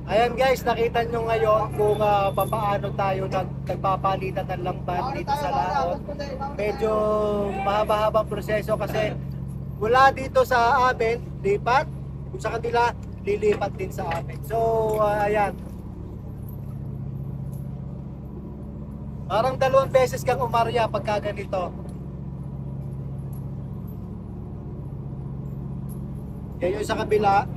Ayan guys, nakita nyo ngayon kung papaano tayo nagpapalitan ng lambat dito sa laot. Medyo mahaba-habang proseso kasi mula dito sa amin, lipat. Kung sa kanila, lilipat din sa amin. So, ayan. Parang 2 beses kang umarya pagka ganito. Yan yung sa kabila.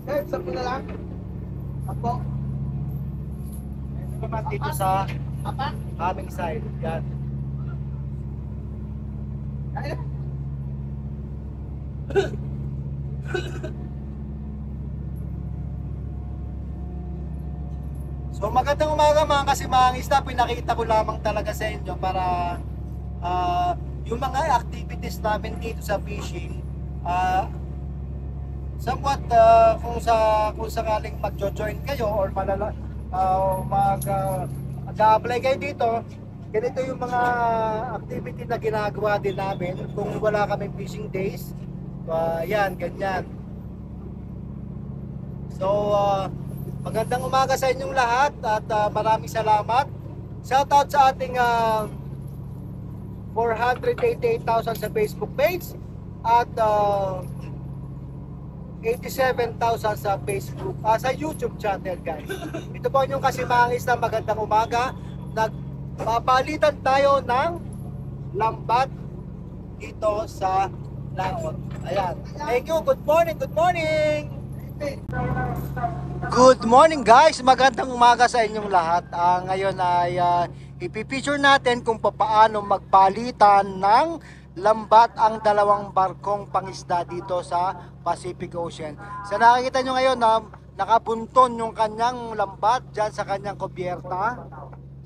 Sa na lang. Apo. Ito naman dito sa aming side. Yan. Kaya. So magandang umaga mga kasimangista, pinakita ko lamang talaga sa inyo para yung mga activities namin dito sa fishing, somewhat kung sakaling magjo-join kayo or mag-apply kayo dito, ganito yung mga activity na ginagawa din namin kung wala kaming fishing days. Yan, ganyan. So magandang umaga sa inyong lahat at maraming salamat. Shoutout sa ating 488,000 sa Facebook page at 87,000 sa Facebook, sa YouTube channel guys. Ito po yung Kasimangis na magandang umaga. Nagpapalitan tayo ng lambat dito sa laot. Ayan. Thank you. Good morning. Good morning. Good morning guys, magandang umaga sa inyong lahat. Ngayon ay ipipicture natin kung paano magpalitan ng lambat ang dalawang barkong pangisda dito sa Pacific Ocean. Sa nakikita nyo ngayon na nakabunton yung kanyang lambat dyan sa kanyang kubyerta.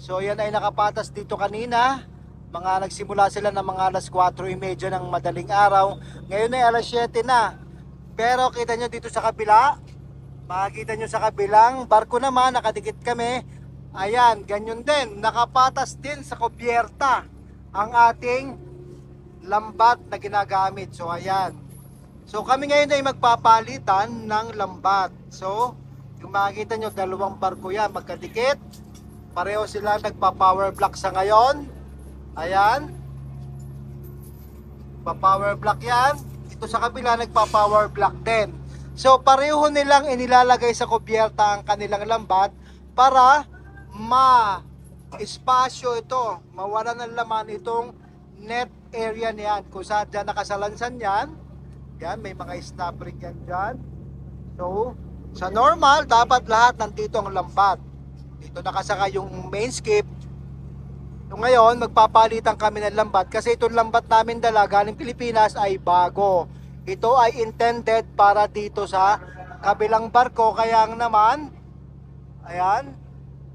So yan ay nakapatas dito kanina. Nagsimula sila ng mga alas 4:30 ng madaling araw. Ngayon ay alas 7 na. Pero kita nyo dito sa kabila, makikita nyo sa kabilang barko naman, nakadikit kami. Ayan, ganyan din, nakapatas din sa kubyerta ang ating lambat na ginagamit. So ayan. So kami ngayon ay magpapalitan ng lambat. So, yung makikita nyo, dalawang barko yan, magkadikit. Pareho sila nagpa-power block sa ngayon. Ayan. Pa-power block yan. Ito sa kabila nagpa-power block din. So pareho nilang inilalagay sa kubyerta ang kanilang lambat para ma-espasyo ito, mawala ng laman itong net area niyan. Kung saan dyan nakasalansan yan, yan may mga stop ring yan dyan. So sa normal dapat lahat nandito ang lambat. Dito nakasaka yung main skip. So ngayon, magpapalitan kami ng lambat kasi itong lambat namin dala galing Pilipinas ay bago. Ito ay intended para dito sa kabilang barko, kaya naman, ayan,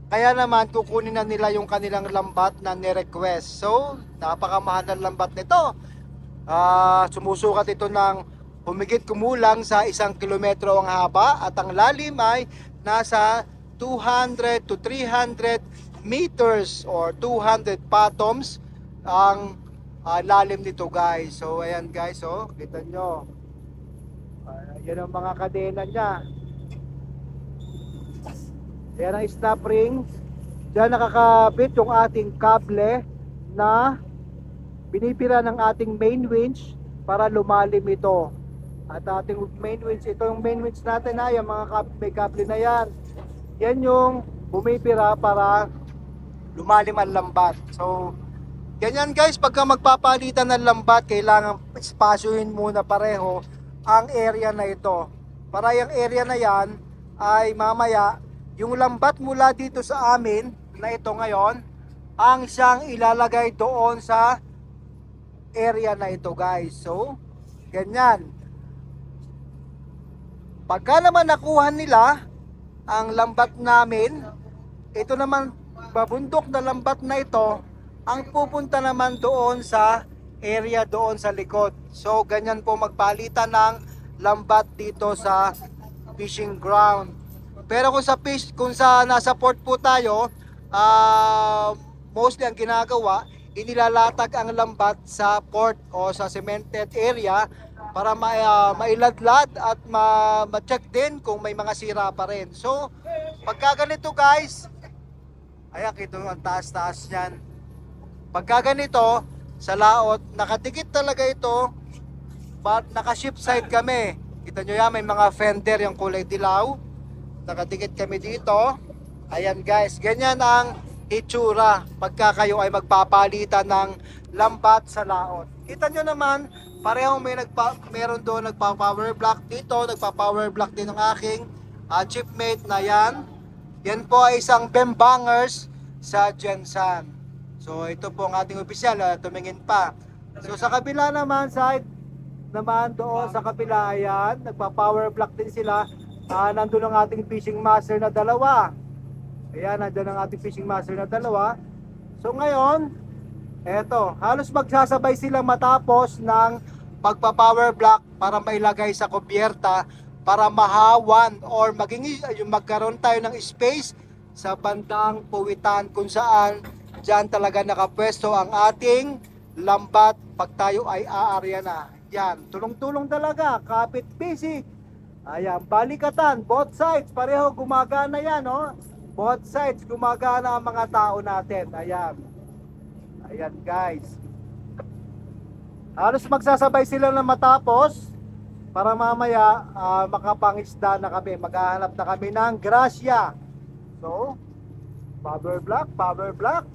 kaya naman kukunin na nila yung kanilang lambat na ni-request. So, napakamahal ng lambat nito. Sumusukat ito ng humigit kumulang sa 1 kilometro ang haba at ang lalim ay nasa 200 to 300 meters or 200 fathoms ang lalim nito guys. So ayan guys, oh, kita nyo, yan ang mga kadena nya. Yan ang stop ring. Diyan nakakabit yung ating kable na binipira ng ating main winch para lumalim ito. At ating main winch, ito yung main winch natin na yung mga may kable na yan. Yan yung bumipira para lumalim ang lambat. So ganyan guys, pagka magpapalitan ng lambat, kailangan espasyohin muna pareho ang area na ito. Para yung area na yan ay mamaya, yung lambat mula dito sa amin na ito ngayon, ang siyang ilalagay doon sa area na ito guys. So ganyan. Pagka naman nakuha nila ang lambat namin, ito naman babundok na lambat na ito ang pupunta naman doon sa area doon sa likod. So ganyan po magpalitan ng lambat dito sa fishing ground. Pero kung sa nasa port po tayo, mostly ang ginagawa, inilalatag ang lambat sa port o sa cemented area para mailadlad at ma-check din kung may mga sira pa rin. So, pagka ganito guys, ayan, kita mo ang taas-taas niyan. Pagka ganito, sa laot, nakadikit talaga ito, but naka-ship side kami. Kita nyo yan, may mga fender yung kulay dilaw. Nakadikit kami dito. Ayan guys, ganyan ang itsura pagka kayo ay magpapalitan ng lambat sa laot. Kita nyo naman, parehong meron doon nagpa-power block dito, nagpa-power block din ng aking chipmate na yan. Yan po ay isang bembangers sa Gensan. So ito po ang ating opisyal, tumingin pa. So sa kabila naman, side naman doon sa kabila, ayan, nagpa-power block din sila. Nandun ang ating fishing master na dalawa. Ayan, nandun ang ating fishing master na dalawa. So ngayon, eto, halos magsasabay sila matapos ng pagpa-power block para mailagay sa kubyerta para mahawan or magkaroon tayo ng space sa bandang puwitan kung saan dyan talaga nakapwesto ang ating lambat pag tayo ay aarya na. Yan, tulong-tulong talaga, kapit bisig. Ayan, balikatan, both sides, pareho gumagana yan, oh. Both sides, gumagana ang mga tao natin. Ayan. Ayan guys. Halos magsasabay sila na matapos para mamaya makapangisda na kami. Maghahanap na kami ng grasya. So, power block.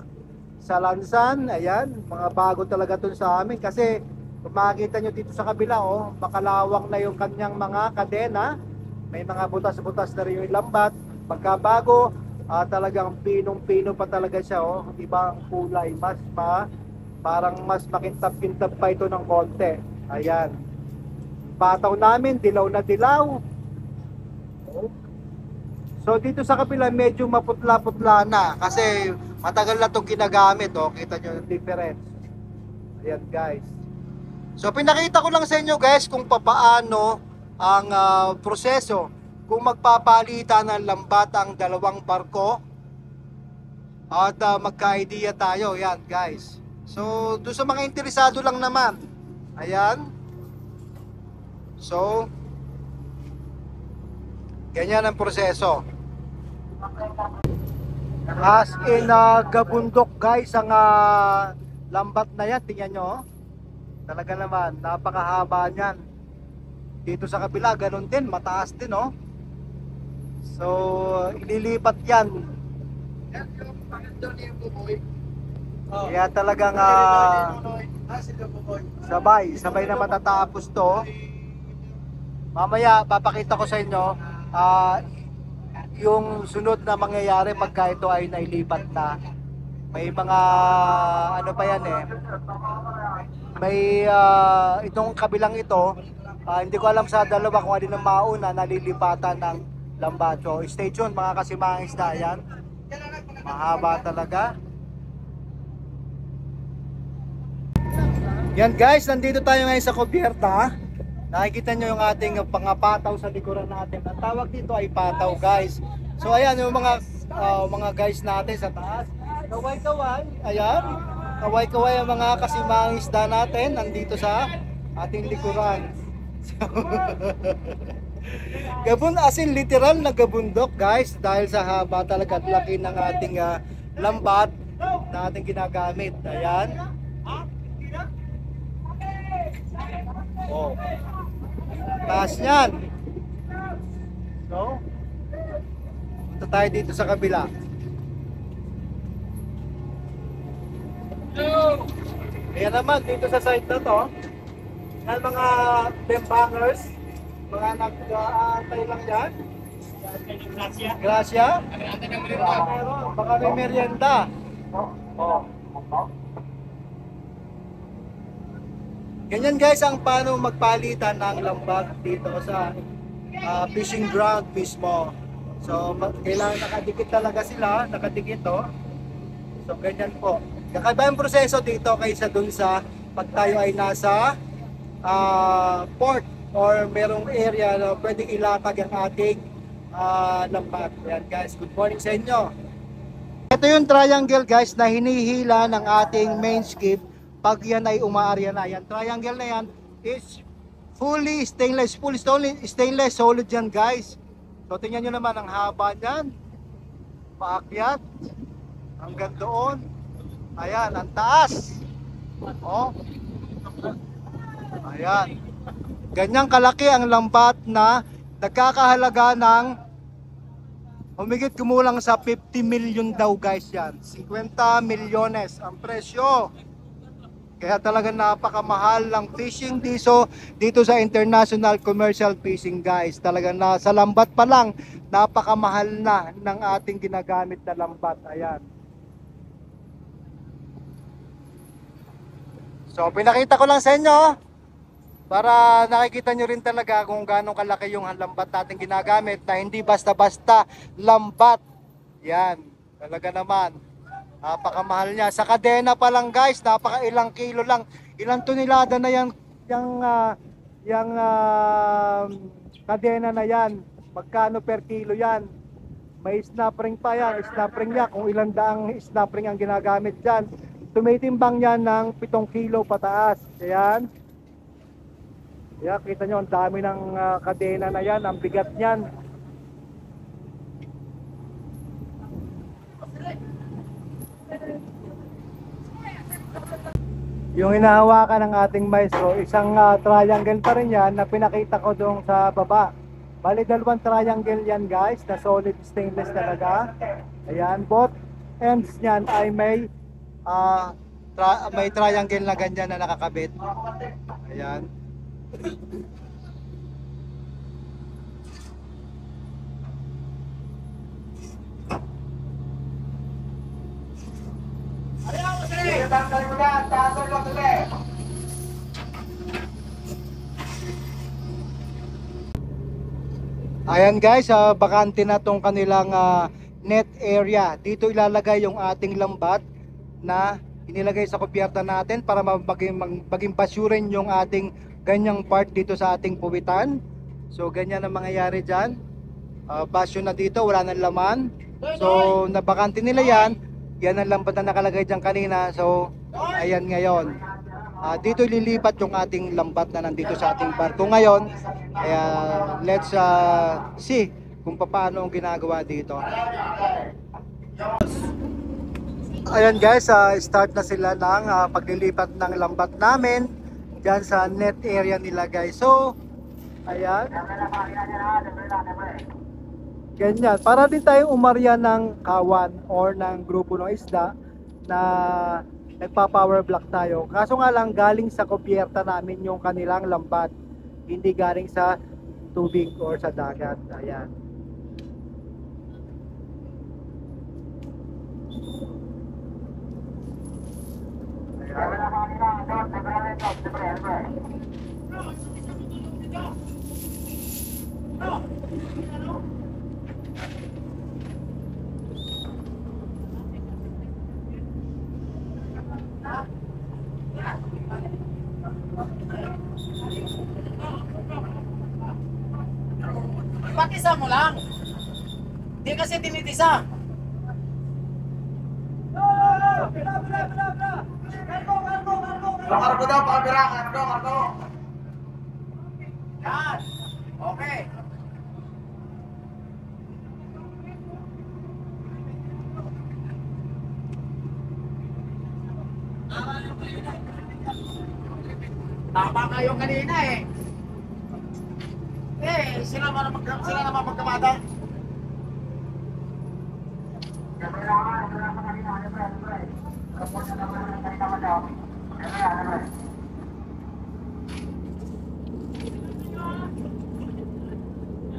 Sa lansan, ayan, mga bago talaga to sa amin kasi kung makikita nyo dito sa kabila, oh, makalawang na yung kanyang mga kadena. May mga butas-butas na rin yung lambat. Pagkabago, talagang pinong-pino pa talaga siya, oh. Ibang kulay, parang mas makintab-kintab pa ito ng konti. Ayan. Pataw namin, dilaw na dilaw. Oh. So dito sa kabila medyo maputla-putla na kasi matagal na itong ginagamit, oh. Kita nyo yung difference. Ayan guys. So pinakita ko lang sa inyo guys kung papaano ang proseso kung magpapalitan ng lambat ang dalawang barko at magka-idea tayo. Yan guys. So doon sa mga interesado lang naman, ayan. So ganyan ang proseso. As in gabundok guys ang lambat na yan. Tingnan nyo, oh. Talaga naman, napakahaba niyan. Dito sa kabila, ganun din, mataas din, oh. So, ililipat yan. Kaya talagang sabay na matatapos to. Mamaya, papakita ko sa inyo yung sunod na mangyayari pagka ito ay nailipat na. May mga ano pa yan eh. May itong kabilang ito, hindi ko alam sa dalawa kung alin ang mauna nalilipatan ng lambat. So stay tuned mga kasimangisda, yan. Mahaba talaga. Yan guys, nandito tayo ngayon sa kubyerta. Nakikita nyo yung ating pangapataw sa likuran natin. Ang tawag dito ay pataw guys. So ayan yung mga guys natin sa taas. Kaway-kaway, ayan. Kaway-kaway ang mga kasimangisda natin nandito sa ating likuran. So, gabun as in literal na gabundok guys dahil sa haba talaga at laki ng ating lambat na ating ginagamit. Ayan. Oh. Taas yan. So, punta tayo dito sa kabila. Ayan naman, dito sa side na to, yan mga bembangers, mga nag-aantay lang yan. Gracia? Meron, baka may merienda. Ganyan guys ang paano magpalitan ng lambat dito sa fishing ground mismo. So kailangan nakadikit talaga sila, nakadikit to. So ganyan po. Kakaiba yung proseso dito kaysa dun sa pag tayo ay nasa port or merong area na pwedeng ilatag ang ating lambat. Yan guys, good morning sa inyo. Ito yung triangle guys na hinihila ng ating main skip pag yan ay umaarya na. Yan triangle na yan is fully stainless solid yan guys. So tingnan nyo naman ang haba niyan, paakyat hanggang doon. Ayan, ang taas. Oh. Ayan. Ganyang kalaki ang lambat na nagkakahalaga ng humigit kumulang sa 50 million daw guys yan. 50 milyones ang presyo. Kaya talaga napakamahal ng fishing dito sa international commercial fishing guys. Talaga na sa lambat pa lang napakamahal na ng ating ginagamit na lambat. Ayan. So pinakita ko lang sa inyo para nakikita nyo rin talaga kung gaano kalaki yung lambat natin ginagamit na hindi basta-basta lambat. Yan, talaga naman. Napakamahal niya. Sa kadena pa lang guys, napakailang kilo lang. Ilang tonelada na yung kadena na yan. Magkano per kilo yan. May snap ring pa yan. Snap ring niya, kung ilang daang snap ring ang ginagamit dyan. Tumitimbang yan ng 7 kilo pataas. Ayan. Ayan, kita nyo ang dami ng kadena na yan. Ang bigat niyan. Yung hinahawakan ng ating maestro, isang triangle pa rin yan na pinakita ko doon sa baba. Bali, dalawang triangle yan guys, na solid stainless talaga. Ayan, both ends niyan ay may triangle na ganyan na nakakabit. Ayan. Ayan guys, bakante na tong kanilang net area. Dito ilalagay yung ating lambat na inilagay sa kupyerta natin para maging pasyurin yung ating ganyang part dito sa ating puwitan. So ganyan ang mangyayari dyan. Basyo na dito, wala nang laman. So nabakante nila yan. Yan ang lambat na nakalagay dyan kanina. So ayan ngayon. Dito ililipat yung ating lambat na nandito sa ating barko ngayon. Kaya let's see kung paano ang ginagawa dito. Ayan guys, start na sila ng paglilipat ng lambat namin dyan sa net area nila guys. So ayan, ganyan, para din tayong umarya ng kawan or ng grupo ng isda na nagpa-power block tayo. Kaso nga lang galing sa kupyerta namin yung kanilang lambat, hindi galing sa tubig or sa dagat. Ayan. Patisa mo lang. Hindi kasi tinitisa. Kargo daw, pakabira. Kargo. Yan. Okay. Tama nga yung kanina eh. Sila naman magkamada.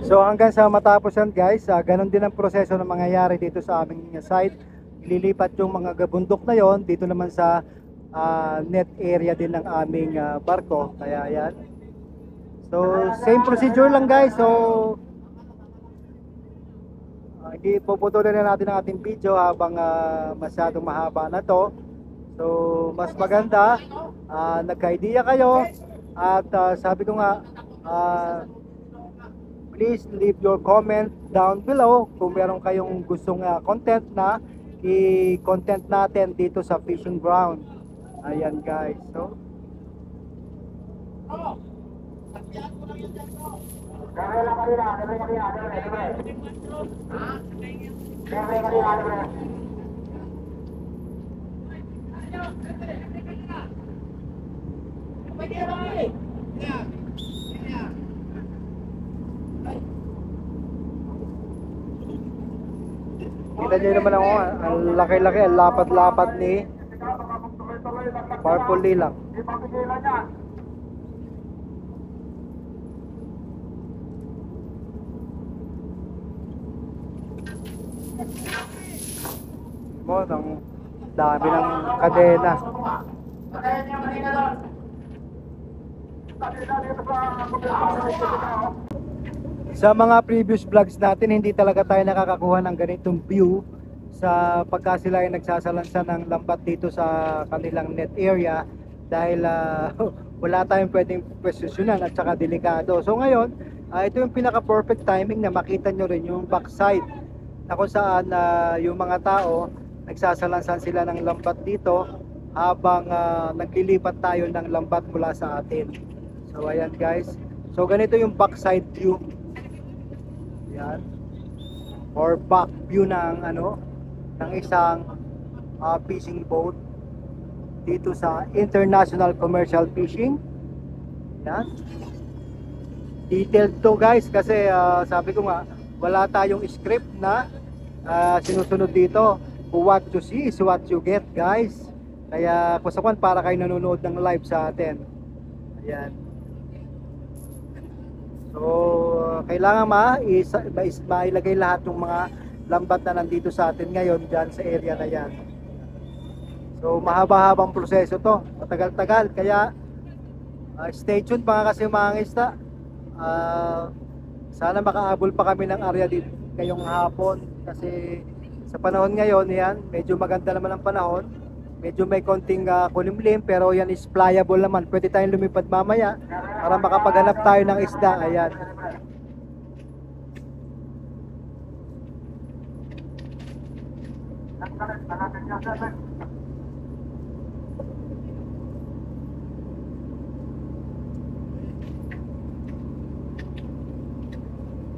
So hanggang sa matapos yan guys, ganun din ang proseso na mangyayari dito sa aming site. Ililipat yung mga gabundok na yon dito naman sa net area din ng aming barko. Kaya yan. So same procedure lang guys. So hindi puputulin na natin ang ating video habang masyadong mahaba na to. So mas maganda nagka-idea kayo at sabi ko nga please leave your comment down below kung meron kayong gustong content na i-content natin dito sa fishing ground. Ayan guys. So Kita nyo naman ako, ang laki-laki, ang lapad-lapad ni Purple Lilang. Mo, ang dami ng kadena. Sa mga previous vlogs natin, hindi talaga tayo nakakakuha ng ganitong view sa pagka sila ay nagsasalansan ng lambat dito sa kanilang net area dahil wala tayong pwedeng posisyonan at saka delikado. So ngayon, ito yung pinaka perfect timing na makita nyo rin yung backside na kung saan yung mga tao nagsasalansan sila ng lambat dito habang naglilipat tayo ng lambat mula sa atin. So ayan guys, so ganito yung backside view. Yan. Or back view ng ng isang fishing boat dito sa International Commercial Fishing. Yan. Detailed to guys kasi sabi ko nga wala tayong script na sinusunod dito. What you see is what you get guys. Kaya kusakan para kayo nanonood ng live sa atin. Ayan. So kailangan mailagay lahat ng mga lambat na nandito sa atin ngayon dyan sa area na yan. So mahaba-habang proseso to, matagal-tagal, kaya stay tuned mga kasimangista. Sana makaabol pa kami ng area dito ngayong hapon kasi sa panahon ngayon yan, medyo maganda naman ang panahon, medyo may konting kulimlim pero yan is pliable naman, pwede tayong lumipad mamaya para makapaghanap tayo ng isda. Ayan.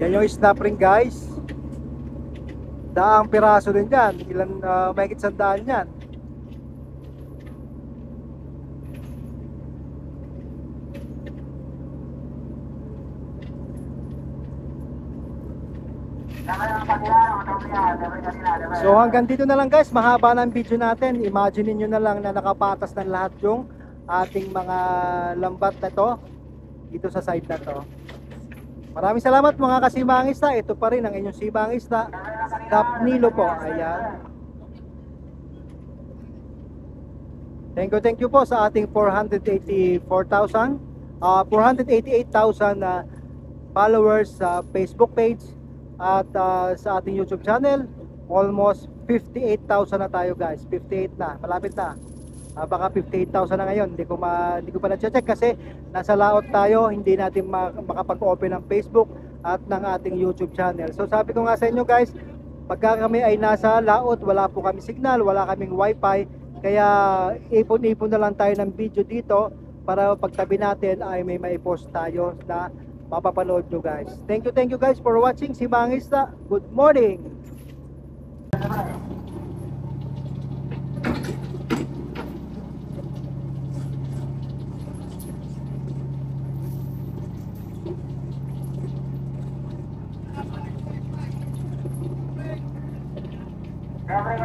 Yan yung snap ring guys. Daang piraso din dyan. Ilan, mahigit 100 yan. So hanggang dito na lang guys, mahaba na ang video natin. Imagine niyo na lang na nakapatas ng lahat yung ating mga lambat na to dito sa side na to. Maraming salamat mga kasimangista. Ito pa rin ang inyong simangista, Dapnilo po. Ayan. Thank you po sa ating 488,000 followers sa Facebook page at sa ating YouTube channel. Almost 58,000 na tayo guys. 58 na, malapit na. Baka 58,000 na ngayon. Hindi ko pa na-check kasi nasa laot tayo, hindi natin makapag-open ng Facebook at ng ating YouTube channel. So sabi ko nga sa inyo guys, pagka kami ay nasa laot, wala po kami signal, wala kaming wifi, kaya ipon-ipon na lang tayo ng video dito para pagtabi natin ay may maipost tayo na mapapanood nyo guys. Thank you guys for watching. Si Mangista, good morning. Grabe,